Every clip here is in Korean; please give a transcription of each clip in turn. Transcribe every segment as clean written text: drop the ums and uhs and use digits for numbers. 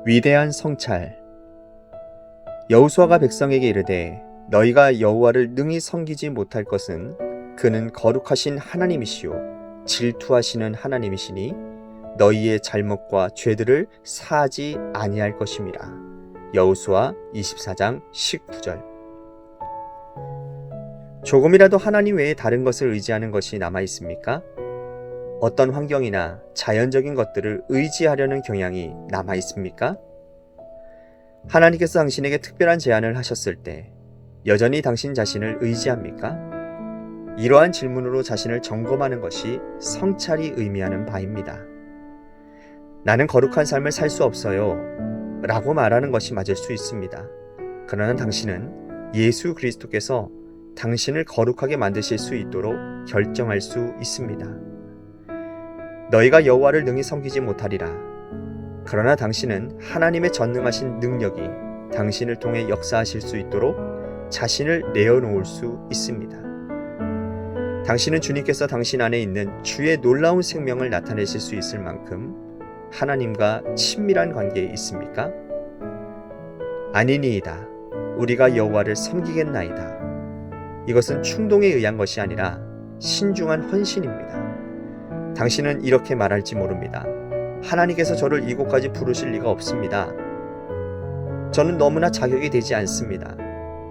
위대한 성찰. 여호수아가 백성에게 이르되 너희가 여호와를 능히 섬기지 못할 것은 그는 거룩하신 하나님이시요 질투하시는 하나님이시니 너희의 잘못과 죄들을 사하지 아니할 것임이라. 여호수아 24장 19절. 조금이라도 하나님 외에 다른 것을 의지하는 것이 남아 있습니까? 어떤 환경이나 자연적인 것들을 의지하려는 경향이 남아 있습니까? 하나님께서 당신에게 특별한 제안을 하셨을 때 여전히 당신 자신을 의지합니까? 이러한 질문으로 자신을 점검하는 것이 성찰이 의미하는 바입니다. 나는 거룩한 삶을 살 수 없어요 라고 말하는 것이 맞을 수 있습니다. 그러나 당신은 예수 그리스도께서 당신을 거룩하게 만드실 수 있도록 결정할 수 있습니다. 너희가 여호와를 능히 섬기지 못하리라. 그러나 당신은 하나님의 전능하신 능력이 당신을 통해 역사하실 수 있도록 자신을 내어놓을 수 있습니다. 당신은 주님께서 당신 안에 있는 주의 놀라운 생명을 나타내실 수 있을 만큼 하나님과 친밀한 관계에 있습니까? 아니니이다. 우리가 여호와를 섬기겠나이다. 이것은 충동에 의한 것이 아니라 신중한 헌신입니다. 당신은 이렇게 말할지 모릅니다. 하나님께서 저를 이곳까지 부르실 리가 없습니다. 저는 너무나 자격이 되지 않습니다.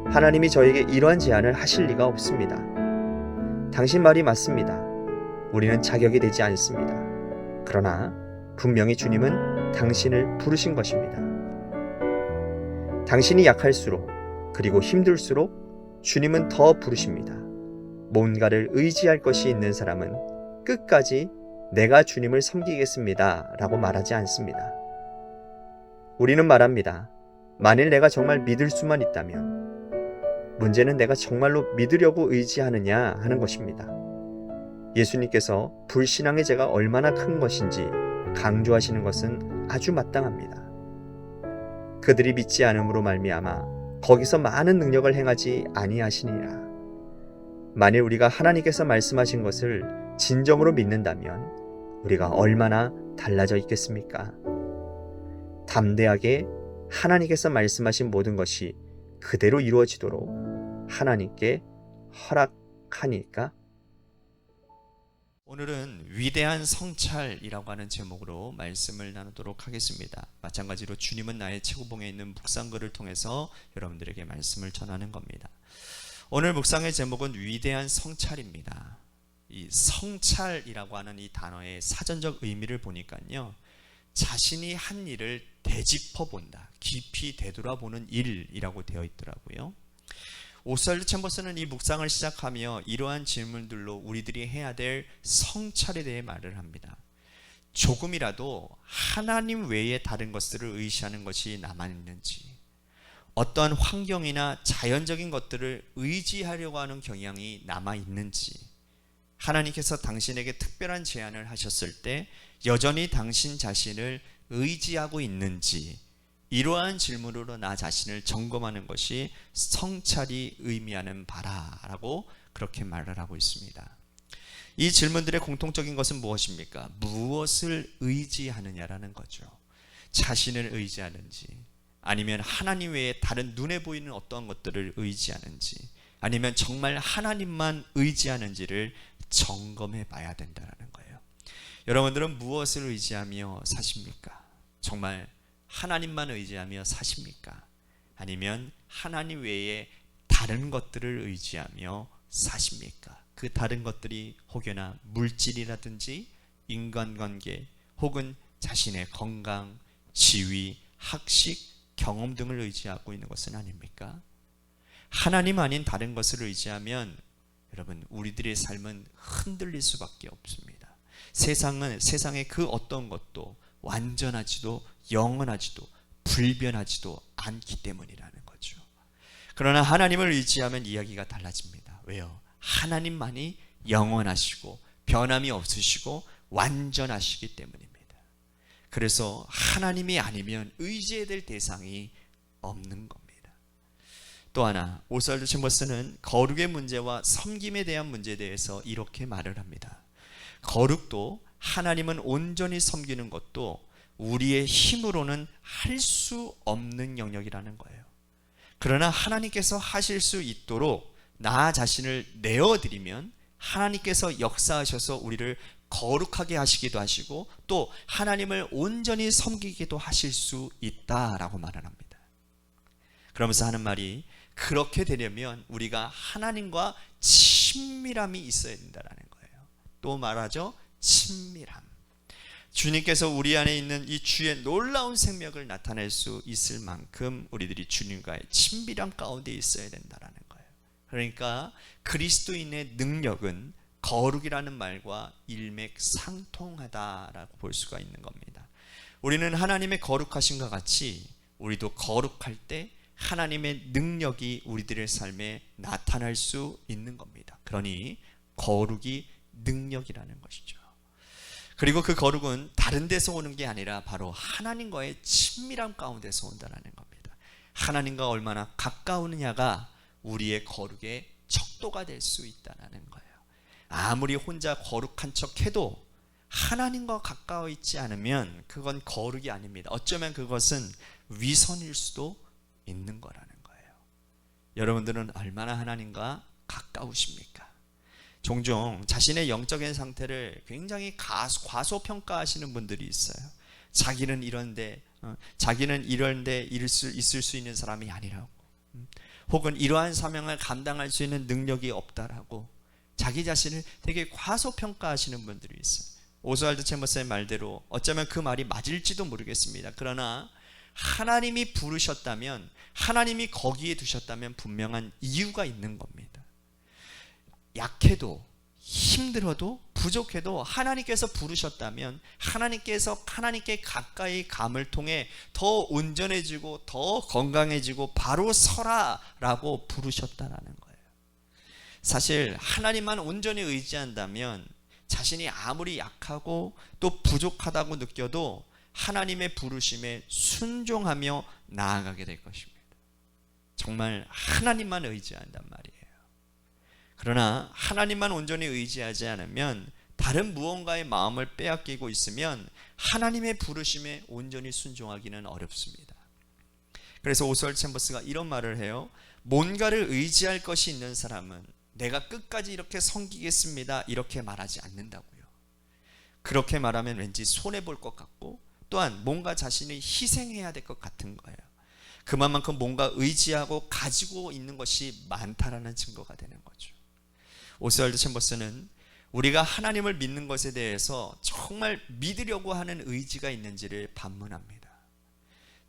하나님이 저에게 이러한 제안을 하실 리가 없습니다. 당신 말이 맞습니다. 우리는 자격이 되지 않습니다. 그러나 분명히 주님은 당신을 부르신 것입니다. 당신이 약할수록 그리고 힘들수록 주님은 더 부르십니다. 뭔가를 의지할 것이 있는 사람은 끝까지 내가 주님을 섬기겠습니다 라고 말하지 않습니다. 우리는 말합니다. 만일 내가 정말 믿을 수만 있다면. 문제는 내가 정말로 믿으려고 의지하느냐 하는 것입니다. 예수님께서 불신앙의 죄가 얼마나 큰 것인지 강조하시는 것은 아주 마땅합니다. 그들이 믿지 않음으로 말미암아 거기서 많은 능력을 행하지 아니하시니라. 만일 우리가 하나님께서 말씀하신 것을 진정으로 믿는다면 우리가 얼마나 달라져 있겠습니까? 담대하게 하나님께서 말씀하신 모든 것이 그대로 이루어지도록 하나님께 허락하니까. 오늘은 위대한 성찰이라고 하는 제목으로 말씀을 나누도록 하겠습니다. 마찬가지로 주님은 나의 최고봉에 있는 묵상글을 통해서 여러분들에게 말씀을 전하는 겁니다. 오늘 묵상의 제목은 위대한 성찰입니다. 이 성찰이라고 하는 이 단어의 사전적 의미를 보니까요, 자신이 한 일을 되짚어 본다, 깊이 되돌아보는 일이라고 되어 있더라고요. 오스왈드 챔버스는 이 묵상을 시작하며 이러한 질문들로 우리들이 해야 될 성찰에 대해 말을 합니다. 조금이라도 하나님 외에 다른 것들을 의시하는 것이 남아있는지, 어떠한 환경이나 자연적인 것들을 의지하려고 하는 경향이 남아있는지, 하나님께서 당신에게 특별한 제안을 하셨을 때 여전히 당신 자신을 의지하고 있는지, 이러한 질문으로 나 자신을 점검하는 것이 성찰이 의미하는 바라라고 그렇게 말을 하고 있습니다. 이 질문들의 공통적인 것은 무엇입니까? 무엇을 의지하느냐라는 거죠. 자신을 의지하는지, 아니면 하나님 외에 다른 눈에 보이는 어떤 것들을 의지하는지, 아니면 정말 하나님만 의지하는지를 점검해 봐야 된다는 거예요. 여러분들은 무엇을 의지하며 사십니까? 정말 하나님만 의지하며 사십니까? 아니면 하나님 외에 다른 것들을 의지하며 사십니까? 그 다른 것들이 혹여나 물질이라든지 인간관계 혹은 자신의 건강, 지위, 학식, 경험 등을 의지하고 있는 것은 아닙니까? 하나님 아닌 다른 것을 의지하면 여러분, 우리들의 삶은 흔들릴 수밖에 없습니다. 세상의 그 어떤 것도 완전하지도 영원하지도 불변하지도 않기 때문이라는 거죠. 그러나 하나님을 의지하면 이야기가 달라집니다. 왜요? 하나님만이 영원하시고 변함이 없으시고 완전하시기 때문입니다. 그래서 하나님이 아니면 의지해야 될 대상이 없는 겁니다. 또 하나, 오스왈드 챔버스는 거룩의 문제와 섬김에 대한 문제에 대해서 이렇게 말을 합니다. 거룩도 하나님은 온전히 섬기는 것도 우리의 힘으로는 할 수 없는 영역이라는 거예요. 그러나 하나님께서 하실 수 있도록 나 자신을 내어드리면 하나님께서 역사하셔서 우리를 거룩하게 하시기도 하시고 또 하나님을 온전히 섬기기도 하실 수 있다라고 말을 합니다. 그러면서 하는 말이, 그렇게 되려면 우리가 하나님과 친밀함이 있어야 된다는 거예요. 또 말하죠, 친밀함. 주님께서 우리 안에 있는 이 주의 놀라운 생명을 나타낼 수 있을 만큼 우리들이 주님과의 친밀함 가운데 있어야 된다는 거예요. 그러니까 그리스도인의 능력은 거룩이라는 말과 일맥상통하다라고 볼 수가 있는 겁니다. 우리는 하나님의 거룩하심과 같이 우리도 거룩할 때 하나님의 능력이 우리들의 삶에 나타날 수 있는 겁니다. 그러니 거룩이 능력이라는 것이죠. 그리고 그 거룩은 다른 데서 오는 게 아니라 바로 하나님과의 친밀함 가운데서 온다는 겁니다. 하나님과 얼마나 가까우느냐가 우리의 거룩의 척도가 될 수 있다는 거예요. 아무리 혼자 거룩한 척해도 하나님과 가까워 있지 않으면 그건 거룩이 아닙니다. 어쩌면 그것은 위선일 수도 있는 거라는 거예요. 여러분들은 얼마나 하나님과 가까우십니까? 종종 자신의 영적인 상태를 굉장히 과소평가하시는 분들이 있어요. 자기는 이런데, 자기는 이런데 있을 수 있는 사람이 아니라고, 혹은 이러한 사명을 감당할 수 있는 능력이 없다라고 자기 자신을 되게 과소평가하시는 분들이 있어요. 오스왈드 챔버스의 말대로 어쩌면 그 말이 맞을지도 모르겠습니다. 그러나 하나님이 부르셨다면, 하나님이 거기에 두셨다면 분명한 이유가 있는 겁니다. 약해도 힘들어도 부족해도 하나님께서 부르셨다면 하나님께 가까이 감을 통해 더 온전해지고 더 건강해지고 바로 서라라고 부르셨다라는 거예요. 사실 하나님만 온전히 의지한다면 자신이 아무리 약하고 또 부족하다고 느껴도 하나님의 부르심에 순종하며 나아가게 될 것입니다. 정말 하나님만 의지한단 말이에요. 그러나 하나님만 온전히 의지하지 않으면, 다른 무언가의 마음을 빼앗기고 있으면 하나님의 부르심에 온전히 순종하기는 어렵습니다. 그래서 오스왈드 챔버스가 이런 말을 해요. 뭔가를 의지할 것이 있는 사람은 내가 끝까지 이렇게 섬기겠습니다 이렇게 말하지 않는다고요. 그렇게 말하면 왠지 손해볼 것 같고 또한 뭔가 자신이 희생해야 될 것 같은 거예요. 그만큼 뭔가 의지하고 가지고 있는 것이 많다라는 증거가 되는 거죠. 오스왈드 챔버스는 우리가 하나님을 믿는 것에 대해서 정말 믿으려고 하는 의지가 있는지를 반문합니다.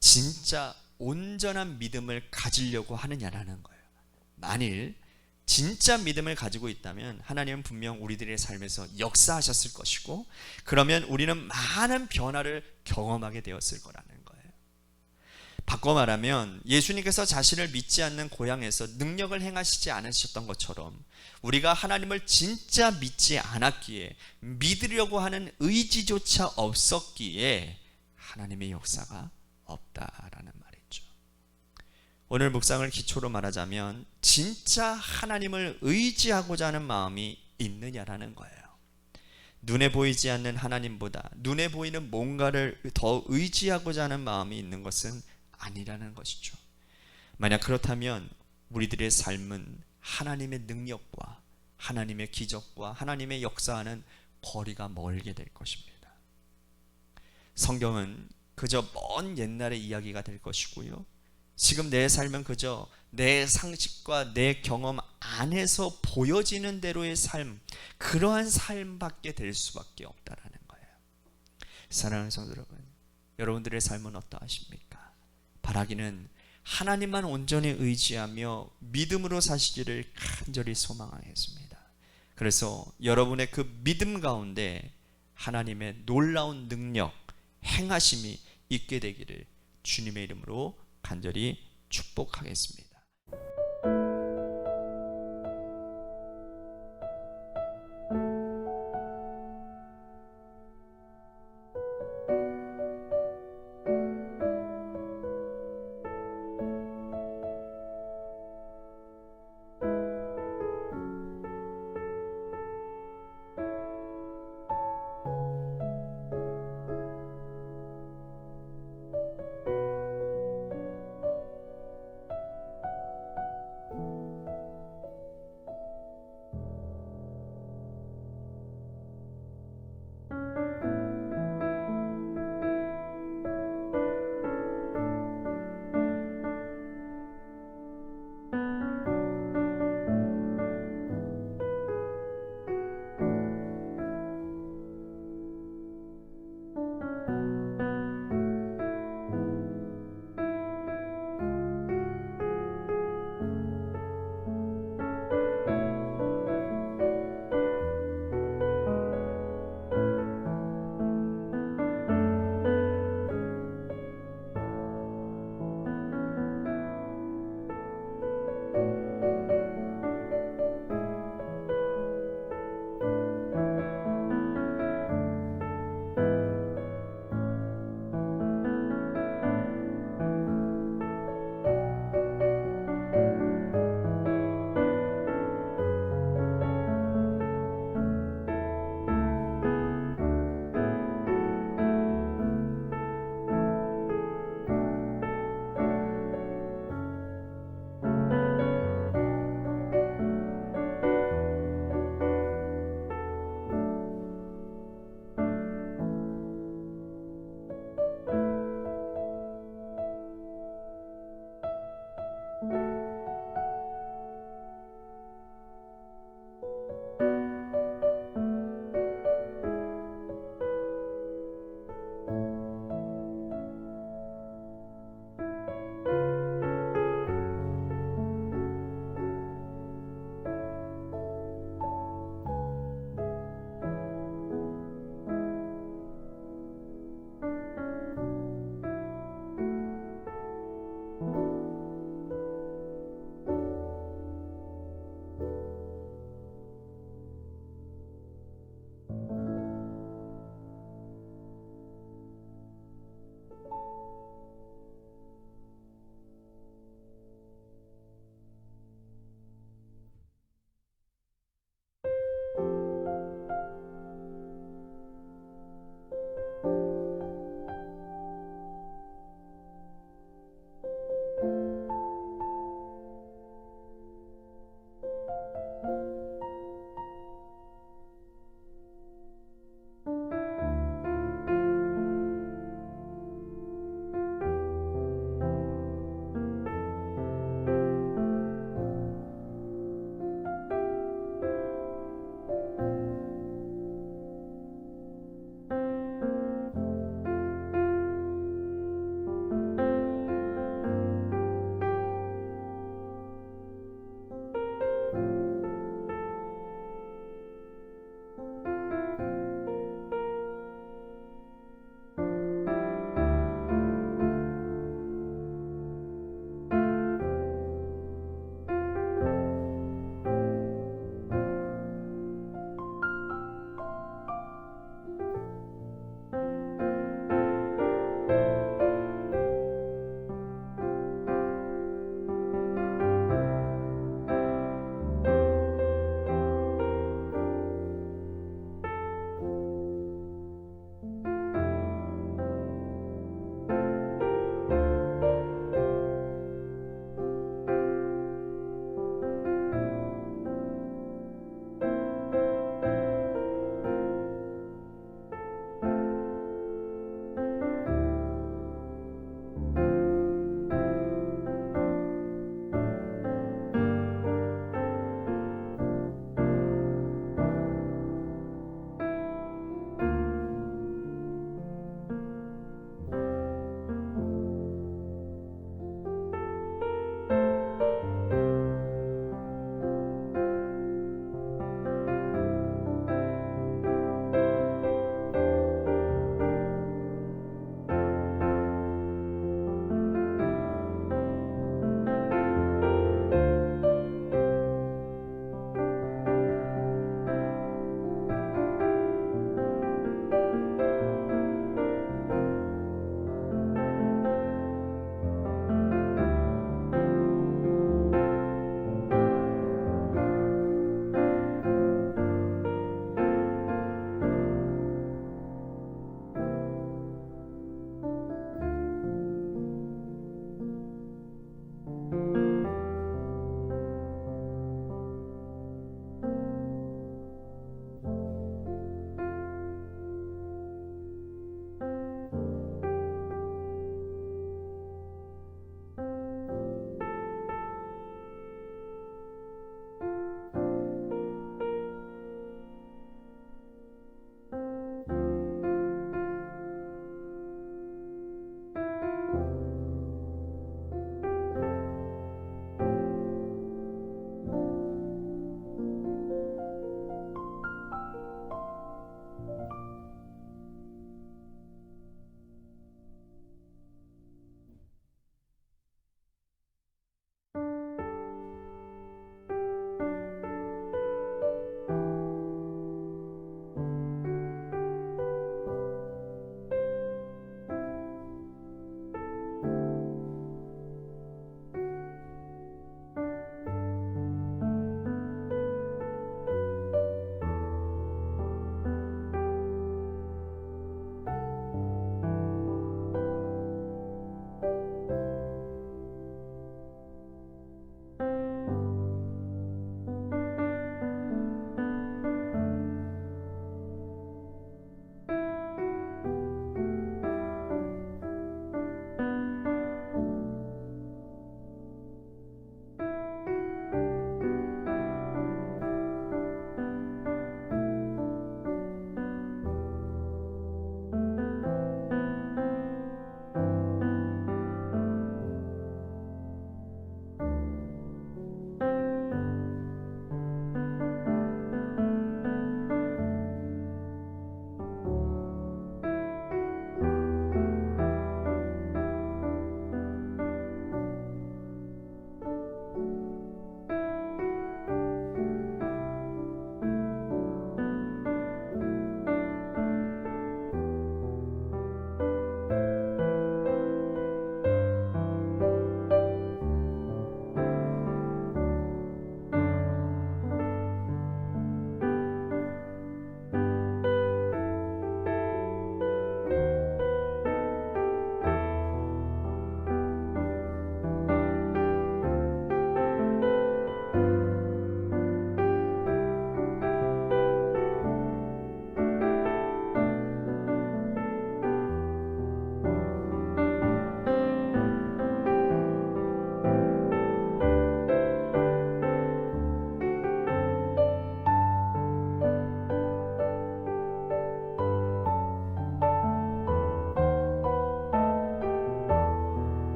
진짜 온전한 믿음을 가지려고 하느냐라는 거예요. 만일 진짜 믿음을 가지고 있다면 하나님은 분명 우리들의 삶에서 역사하셨을 것이고, 그러면 우리는 많은 변화를 경험하게 되었을 거라는 거예요. 바꿔 말하면 예수님께서 자신을 믿지 않는 고향에서 능력을 행하시지 않으셨던 것처럼 우리가 하나님을 진짜 믿지 않았기에, 믿으려고 하는 의지조차 없었기에 하나님의 역사가 없다라는 말이죠. 오늘 묵상을 기초로 말하자면 진짜 하나님을 의지하고자 하는 마음이 있느냐라는 거예요. 눈에 보이지 않는 하나님보다 눈에 보이는 뭔가를 더 의지하고자 하는 마음이 있는 것은 아니라는 것이죠. 만약 그렇다면 우리들의 삶은 하나님의 능력과 하나님의 기적과 하나님의 역사와는 거리가 멀게 될 것입니다. 성경은 그저 먼 옛날의 이야기가 될 것이고요, 지금 내 삶은 그저 내 상식과 내 경험 안에서 보여지는 대로의 삶, 그러한 삶밖에 될 수밖에 없다라는 거예요. 사랑하는 성도 여러분, 여러분들의 삶은 어떠하십니까? 바라기는 하나님만 온전히 의지하며 믿음으로 사시기를 간절히 소망하겠습니다. 그래서 여러분의 그 믿음 가운데 하나님의 놀라운 능력, 행하심이 있게 되기를 주님의 이름으로 간절히 축복하겠습니다.